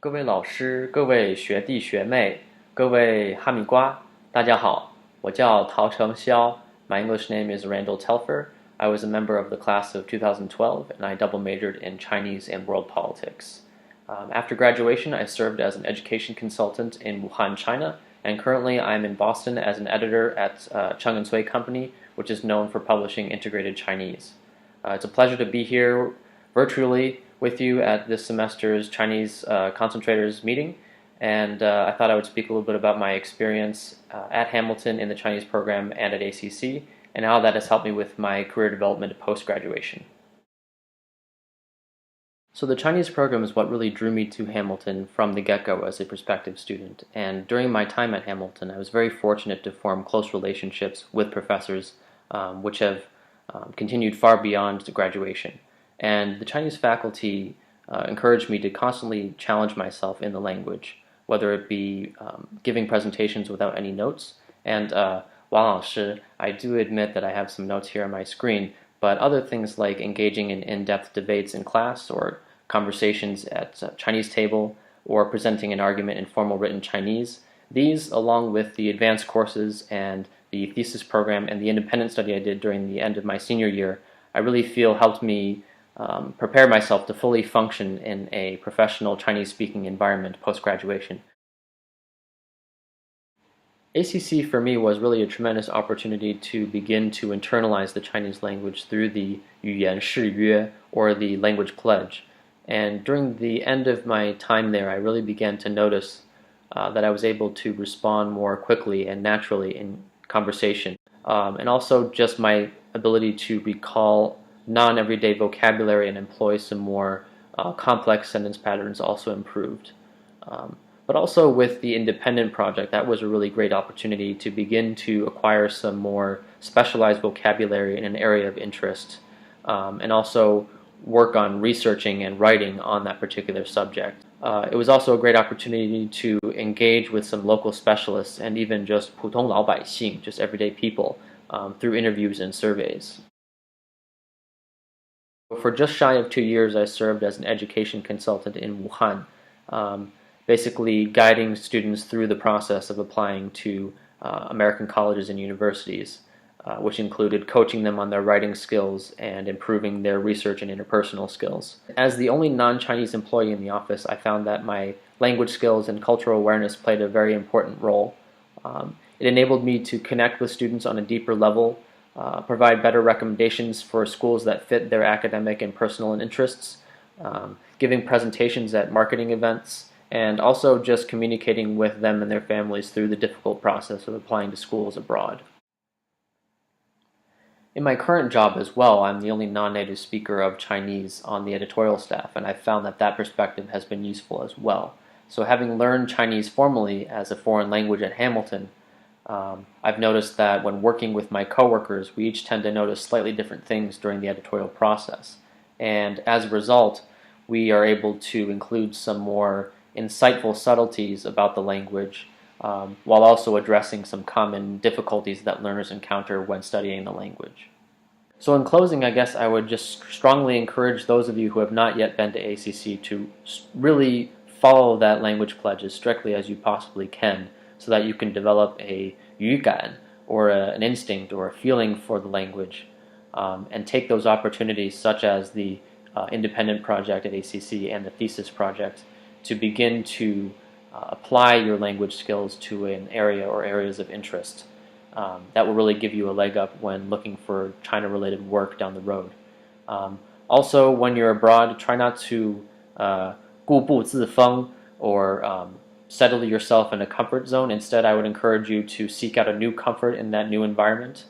各位老师、各位学弟学妹、各位哈密瓜，大家好，我叫陶成霄。My English name is Randall Telfer. I was a member of the class of 2012, and I double majored in Chinese and world politics. After graduation, I served as an education consultant in Wuhan, China, and currently I'm in Boston as an editor at Chung& Sui Company, which is known for publishing integrated Chinese. It's a pleasure to be here virtually with you at this semester's Chinese concentrators meeting, and I thought I would speak a little bit about my experience at Hamilton in the Chinese program and at ACC, and how that has helped me with my career development post-graduation. So the Chinese program is what really drew me to Hamilton from the get-go as a prospective student, and during my time at Hamilton, I was very fortunate to form close relationships with professors, which have continued far beyond graduation. And the Chinese faculty encouraged me to constantly challenge myself in the language, whether it be giving presentations without any notes. And Wang Laoshi, I do admit that I have some notes here on my screen, but other things like engaging in in-depth debates in class or conversations at a Chinese table or presenting an argument in formal written Chinese, these, along with the advanced courses and the thesis program and the independent study I did during the end of my senior year, I really feel helped me prepare myself to fully function in a professional Chinese-speaking environment post-graduation. ACC for me was really a tremendous opportunity to begin to internalize the Chinese language through the 语言誓约 or the language pledge. And during the end of my time there, I really began to notice that I was able to respond more quickly and naturally in conversation. And also just my ability to recall non-everyday vocabulary and employ some more complex sentence patterns also improved. But also with the independent project, that was a really great opportunity to begin to acquire some more specialized vocabulary in an area of interest, and also work on researching and writing on that particular subject. It was also a great opportunity to engage with some local specialists and even just 普通老百姓, just everyday people, through interviews and surveys. For just shy of 2 years, I served as an education consultant in Wuhan, basically guiding students through the process of applying to American colleges and universities, which included coaching them on their writing skills and improving their research and interpersonal skills. As the only non-Chinese employee in the office, I found that my language skills and cultural awareness played a very important role. It enabled me to connect with students on a deeper level, provide better recommendations for schools that fit their academic and personal interests, giving presentations at marketing events, and also just communicating with them and their families through the difficult process of applying to schools abroad. In my current job as well, I'm the only non-native speaker of Chinese on the editorial staff, and I've found that that perspective has been useful as well. So having learned Chinese formally as a foreign language at Hamilton, I've noticed that when working with my coworkers, we each tend to notice slightly different things during the editorial process. And as a result, we are able to include some more insightful subtleties about the language, while also addressing some common difficulties that learners encounter when studying the language. So in closing, I guess I would just strongly encourage those of you who have not yet been to ACC to really follow that language pledge as strictly as you possibly can, so that you can develop a 语感 or an instinct or a feeling for the language, and take those opportunities such as the independent project at ACC and the thesis project to begin to apply your language skills to an area or areas of interest. That will really give you a leg up when looking for China-related work down the road. Also, when you're abroad, try not to 固步自封 or settle yourself in a comfort zone. Instead, I would encourage you to seek out a new comfort in that new environment.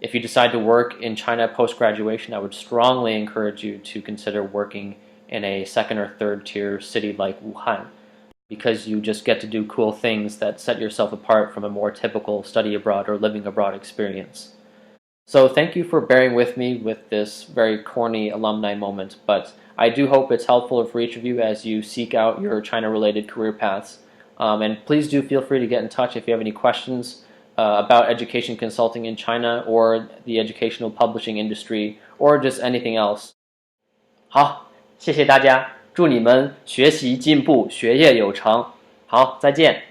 If you decide to work in China post-graduation, I would strongly encourage you to consider working in a second or third tier city like Wuhan, because you just get to do cool things that set yourself apart from a more typical study abroad or living abroad experience. So thank you for bearing with me with this very corny alumni moment, but I do hope it's helpful for each of you as you seek out your China-related career paths. And please do feel free to get in touch if you have any questions about education consulting in China or the educational publishing industry or just anything else. 好，谢谢大家，祝祝你们学习进步，学业有成。好，再见。